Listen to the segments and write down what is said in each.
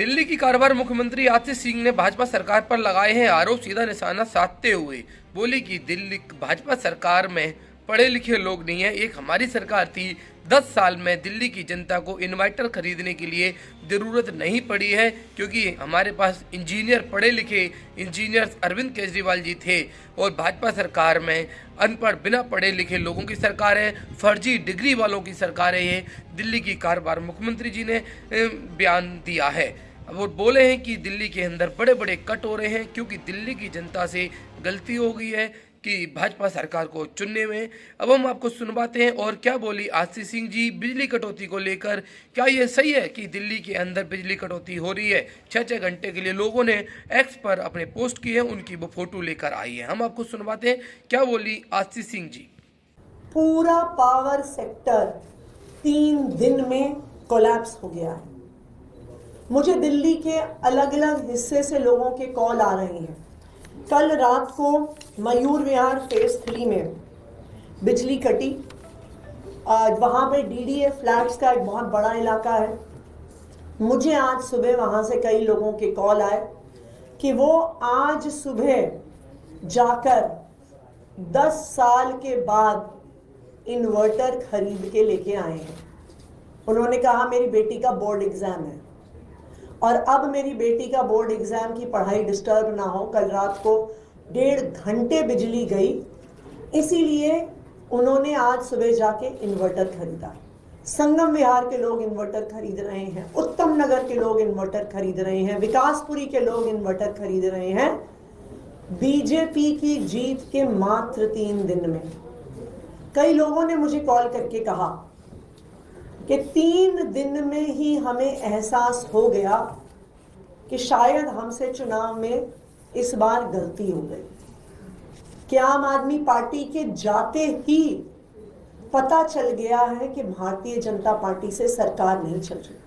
दिल्ली की कारोबार मुख्यमंत्री आतिश सिंह ने भाजपा सरकार पर लगाए हैं आरोप। सीधा निशाना साधते हुए बोली कि दिल्ली भाजपा सरकार में पढ़े लिखे लोग नहीं है, एक हमारी सरकार थी। 10 साल में दिल्ली की जनता को इन्वर्टर खरीदने के लिए ज़रूरत नहीं पड़ी है, क्योंकि हमारे पास इंजीनियर, पढ़े लिखे इंजीनियर अरविंद केजरीवाल जी थे। और भाजपा सरकार में अनपढ़, बिना पढ़े लिखे लोगों की सरकार है, फर्जी डिग्री वालों की सरकार है। ये दिल्ली की कारोबार मुख्यमंत्री जी ने बयान दिया है। अब वो बोले हैं कि दिल्ली के अंदर बड़े बड़े कट हो रहे हैं, क्योंकि दिल्ली की जनता से गलती हो गई है कि भाजपा सरकार को चुनने में। अब हम आपको सुनवाते हैं और क्या बोली आतिश सिंह जी बिजली कटौती को लेकर। क्या ये सही है कि दिल्ली के अंदर बिजली कटौती हो रही है? 6-6 घंटे के लिए लोगों ने एक्स पर अपने पोस्ट किए हैं, उनकी वो फोटो लेकर आई है। हम आपको सुनवाते हैं क्या बोली आतिश सिंह जी। पूरा पावर सेक्टर 3 दिन में कोलैप्स हो गया है। मुझे दिल्ली के अलग अलग हिस्से से लोगों के कॉल आ रहे हैं। कल रात को मयूर विहार फेज 3 में बिजली कटी। वहाँ पे डीडीए फ्लैट्स का एक बहुत बड़ा इलाका है। मुझे आज सुबह वहाँ से कई लोगों के कॉल आए कि वो आज सुबह जाकर 10 साल के बाद इन्वर्टर खरीद के लेके आए हैं। उन्होंने कहा मेरी बेटी का बोर्ड एग्जाम है और अब मेरी बेटी का बोर्ड एग्जाम की पढ़ाई डिस्टर्ब ना हो। कल रात को 1.5 घंटे बिजली गई, इसीलिए उन्होंने आज सुबह जाके इन्वर्टर खरीदा। संगम विहार के लोग इन्वर्टर खरीद रहे हैं, उत्तम नगर के लोग इन्वर्टर खरीद रहे हैं, विकासपुरी के लोग इन्वर्टर खरीद रहे हैं। बीजेपी की जीत के मात्र 3 दिन में कई लोगों ने मुझे कॉल करके कहा कि 3 दिन में ही हमें एहसास हो गया कि शायद हमसे चुनाव में इस बार गलती हो गई, कि आम आदमी पार्टी के जाते ही पता चल गया है कि भारतीय जनता पार्टी से सरकार नहीं चल रही।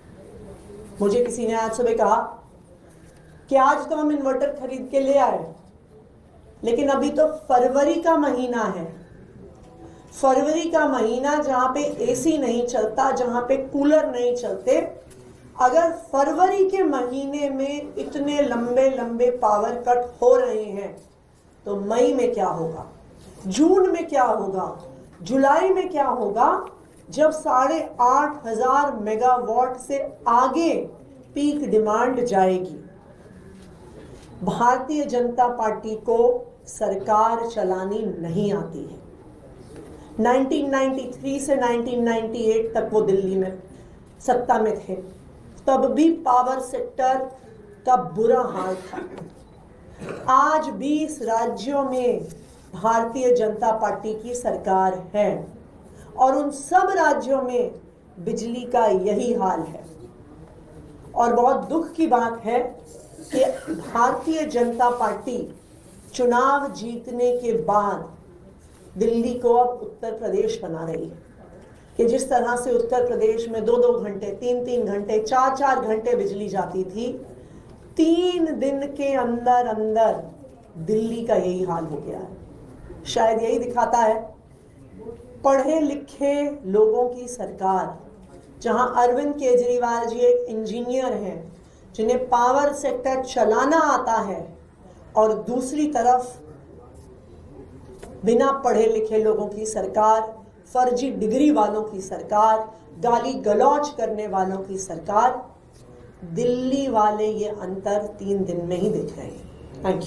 मुझे किसी ने आज सुबह कहा कि आज तो हम इन्वर्टर खरीद के ले आए, लेकिन अभी तो फरवरी का महीना है। फरवरी का महीना जहां पे एसी नहीं चलता, जहां पे कूलर नहीं चलते, अगर फरवरी के महीने में इतने लंबे लंबे पावर कट हो रहे हैं तो मई में क्या होगा, जून में क्या होगा, जुलाई में क्या होगा, जब 8,500 मेगावाट से आगे पीक डिमांड जाएगी। भारतीय जनता पार्टी को सरकार चलानी नहीं आती है। 1993 से 1998 तक वो दिल्ली में सत्ता में थे, तब भी पावर सेक्टर का बुरा हाल था। आज 20 राज्यों में भारतीय जनता पार्टी की सरकार है और उन सब राज्यों में बिजली का यही हाल है। और बहुत दुख की बात है कि भारतीय जनता पार्टी चुनाव जीतने के बाद दिल्ली को अब उत्तर प्रदेश बना रही है कि जिस तरह से उत्तर प्रदेश में 2-2 घंटे, 3-3 घंटे, 4-4 घंटे बिजली जाती थी, 3 दिन के अंदर अंदर दिल्ली का यही हाल हो गया है। शायद यही दिखाता है पढ़े लिखे लोगों की सरकार, जहां अरविंद केजरीवाल जी एक इंजीनियर हैं जिन्हें पावर सेक्टर चलाना आता है, और दूसरी तरफ बिना पढ़े लिखे लोगों की सरकार, फर्जी डिग्री वालों की सरकार, गाली गलौज करने वालों की सरकार। दिल्ली वाले ये अंतर 3 दिन में ही देख रहे हैं। Thank you.